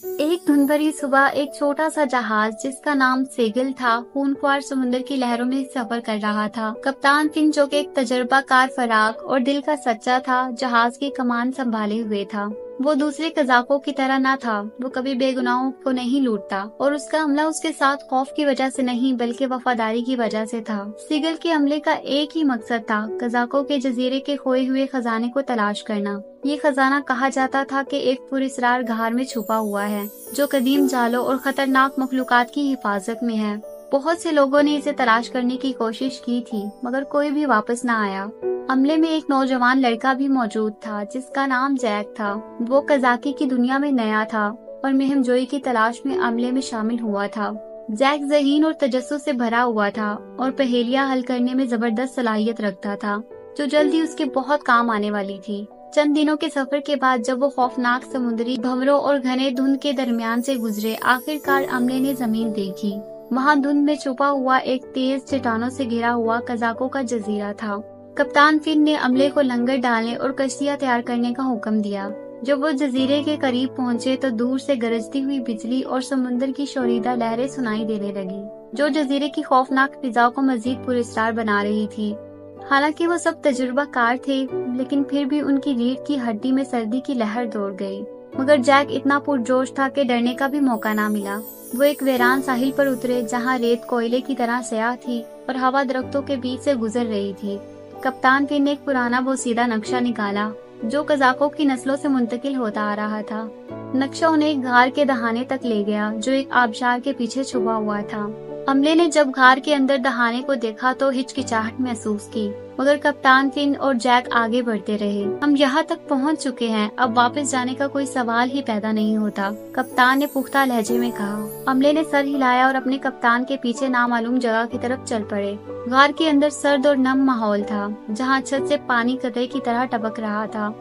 एक धुंध भरी सुबह एक छोटा सा जहाज जिसका नाम सेगिल था, खूंखार समुद्र की लहरों में सफर कर रहा था। कप्तान फिन, जो कि एक तजुर्बाकार फराक और दिल का सच्चा था, जहाज की कमान संभाले हुए था। वो दूसरे कज़ाकों की तरह न था। वो कभी बेगुनाहों को नहीं लूटता और उसका हमला उसके साथ खौफ की वजह से नहीं बल्कि वफादारी की वजह से था। सीगल के हमले का एक ही मकसद था, कज़ाकों के जजीरे के खोए हुए खजाने को तलाश करना। ये खजाना कहा जाता था कि एक पुरस्रार घार में छुपा हुआ है, जो कदीम जालों और खतरनाक मखलूकात की हिफाजत में है। बहुत से लोगों ने इसे तलाश करने की कोशिश की थी, मगर कोई भी वापस न आया। अमले में एक नौजवान लड़का भी मौजूद था जिसका नाम जैक था। वो कज़ाकी की दुनिया में नया था और मुहिमजोई की तलाश में अमले में शामिल हुआ था। जैक ज़हीन और तजस्सुस से भरा हुआ था और पहेलियां हल करने में जबरदस्त सलाहियत रखता था, जो जल्दी उसके बहुत काम आने वाली थी। चंद दिनों के सफर के बाद जब वो खौफनाक समुद्री भंवरों और घने धुंध के दरमियान से गुजरे, आखिरकार अमले ने जमीन देखी। वहाँ धुंध में छुपा हुआ एक तेज चट्टानों से घिरा हुआ कज़ाकों का जजीरा था। कप्तान फिन ने अमले को लंगर डालने और कश्तियां तैयार करने का हुक्म दिया। जब वो जजीरे के करीब पहुंचे तो दूर से गरजती हुई बिजली और समुद्र की शोरीदा लहरें सुनाई देने लगी, जो जजीरे की खौफनाक फिजा को मजीद पुरस्कार बना रही थी। हालांकि वो सब तजुर्बाकार थे, लेकिन फिर भी उनकी रीढ़ की हड्डी में सर्दी की लहर दौड़ गई। मगर जैक इतना पुरजोश था कि डरने का भी मौका ना मिला। वो एक वीरान साहिल पर उतरे, जहाँ रेत कोयले की तरह स्याह थी और हवा दरख्तों के बीच से गुजर रही थी। कप्तान फिन ने एक पुराना बोसीदा नक्शा निकाला, जो कज़ाकों की नस्लों से मुंतकिल होता आ रहा था। नक्शा उन्हें एक घार के दहाने तक ले गया, जो एक आबशार के पीछे छुपा हुआ था। अमले ने जब घार के अंदर दहाने को देखा तो हिचकिचाहट महसूस की, मगर कप्तान फिन और जैक आगे बढ़ते रहे। हम यहाँ तक पहुँच चुके हैं, अब वापस जाने का कोई सवाल ही पैदा नहीं होता, कप्तान ने पुख्ता लहजे में कहा। अमले ने सर हिलाया और अपने कप्तान के पीछे नामालूम जगह की तरफ चल पड़े। घार के अंदर सर्द और नम माहौल था, जहाँ छत से पानी कतरे की तरह टपक रहा था।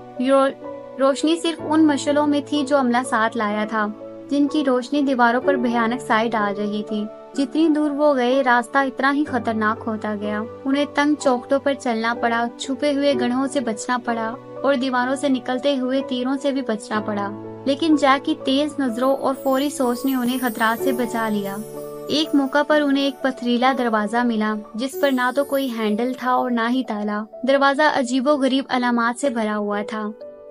रोशनी सिर्फ उन मशलों में थी जो अमला साथ लाया था, जिनकी रोशनी दीवारों पर भयानक साए डाल रही थी। जितनी दूर वो गए, रास्ता इतना ही खतरनाक होता गया। उन्हें तंग चौखटों पर चलना पड़ा, छुपे हुए गड्ढों से बचना पड़ा और दीवारों से निकलते हुए तीरों से भी बचना पड़ा। लेकिन जैक की तेज नजरों और फौरी सोच ने उन्हें खतरात से बचा लिया। एक मौका पर उन्हें एक पथरीला दरवाजा मिला, जिस पर ना तो कोई हैंडल था और ना ही ताला। दरवाजा अजीबोगरीब अलामात से भरा हुआ था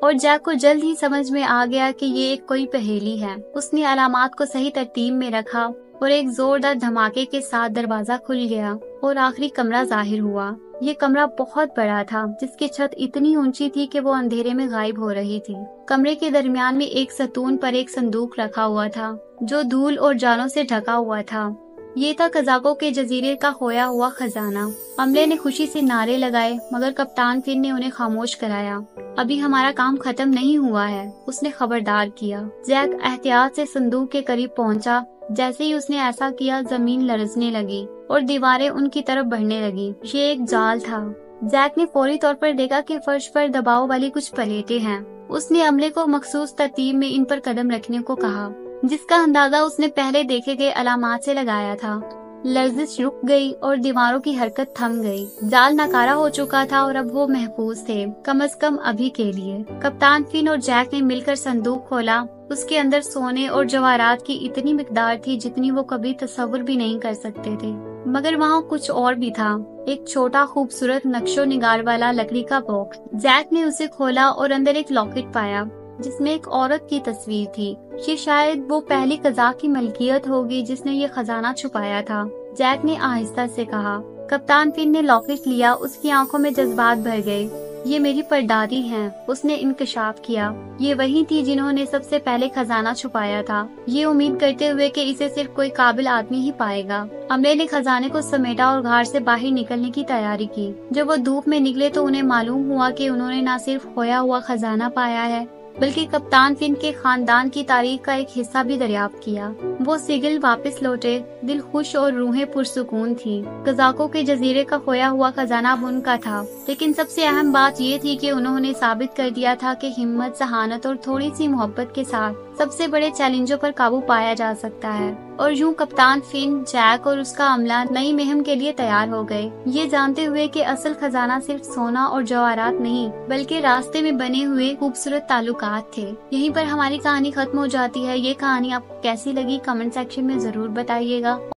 और जैक को जल्द ही समझ में आ गया कि ये एक कोई पहेली है। उसने अलामात को सही तरतीब में रखा और एक जोरदार धमाके के साथ दरवाजा खुल गया और आखिरी कमरा जाहिर हुआ। ये कमरा बहुत बड़ा था, जिसकी छत इतनी ऊंची थी कि वो अंधेरे में गायब हो रही थी। कमरे के दरमियान में एक सतून पर एक संदूक रखा हुआ था, जो धूल और जालों से ढका हुआ था। ये था कज़ाकों के जजीरे का खोया हुआ खजाना। अमले ने खुशी से नारे लगाए, मगर कप्तान फिन ने उन्हें खामोश कराया। अभी हमारा काम खत्म नहीं हुआ है, उसने खबरदार किया। जैक एहतियात से संदूक के करीब पहुंचा। जैसे ही उसने ऐसा किया, जमीन लरजने लगी और दीवारें उनकी तरफ बढ़ने लगी। ये एक जाल था। जैक ने फौरी तौर पर देखा कि फर्श पर दबाव वाली कुछ प्लेटें हैं। उसने अमले को मखसूस तरतीब में इन पर कदम रखने को कहा, जिसका अंदाजा उसने पहले देखे गए अलामात से लगाया था। लर्जिश रुक गई और दीवारों की हरकत थम गई। जाल नकारा हो चुका था और अब वो महफूज थे, कम से कम अभी के लिए। कप्तान फिन और जैक ने मिलकर संदूक खोला। उसके अंदर सोने और जवाहरात की इतनी मिकदार थी जितनी वो कभी तस्वुर भी नहीं कर सकते थे। मगर वहाँ कुछ और भी था, एक छोटा खूबसूरत नक्शो निगार वाला लकड़ी का बॉक्स। जैक ने उसे खोला और अंदर एक लॉकेट पाया, जिसमें एक औरत की तस्वीर थी। ये शायद वो पहली कज़ाक की मलकियत होगी जिसने ये खजाना छुपाया था, जैक ने आहिस्ता से कहा। कप्तान फिन ने लॉकेट लिया। उसकी आंखों में जज्बात भर गए। ये मेरी परदादी हैं, उसने इंकशाफ किया। ये वही थी जिन्होंने सबसे पहले खजाना छुपाया था, ये उम्मीद करते हुए कि इसे सिर्फ कोई काबिल आदमी ही पाएगा। अमले ने खजाने को समेटा और घाट से बाहर निकलने की तैयारी की। जब वो धूप में निकले तो उन्हें मालूम हुआ कि उन्होंने न सिर्फ खोया हुआ खजाना पाया है, बल्कि कप्तान फिन के खानदान की तारीख का एक हिस्सा भी दरियाफ्त किया। वो सिगिल वापस लौटे, दिल खुश और रूहें पुरसुकून थी। कज़ाकों के जजीरे का खोया हुआ खजाना अब उनका था, लेकिन सबसे अहम बात ये थी कि उन्होंने साबित कर दिया था कि हिम्मत, सहानत और थोड़ी सी मोहब्बत के साथ सबसे बड़े चैलेंजों पर काबू पाया जा सकता है। और यूं कप्तान फिन, जैक और उसका अमला नई मुहिम के लिए तैयार हो गए, ये जानते हुए कि असल खजाना सिर्फ सोना और जवाहरात नहीं बल्कि रास्ते में बने हुए खूबसूरत ताल्लुकात थे। यहीं पर हमारी कहानी खत्म हो जाती है। ये कहानी आपको कैसी लगी कमेंट सेक्शन में जरूर बताइएगा।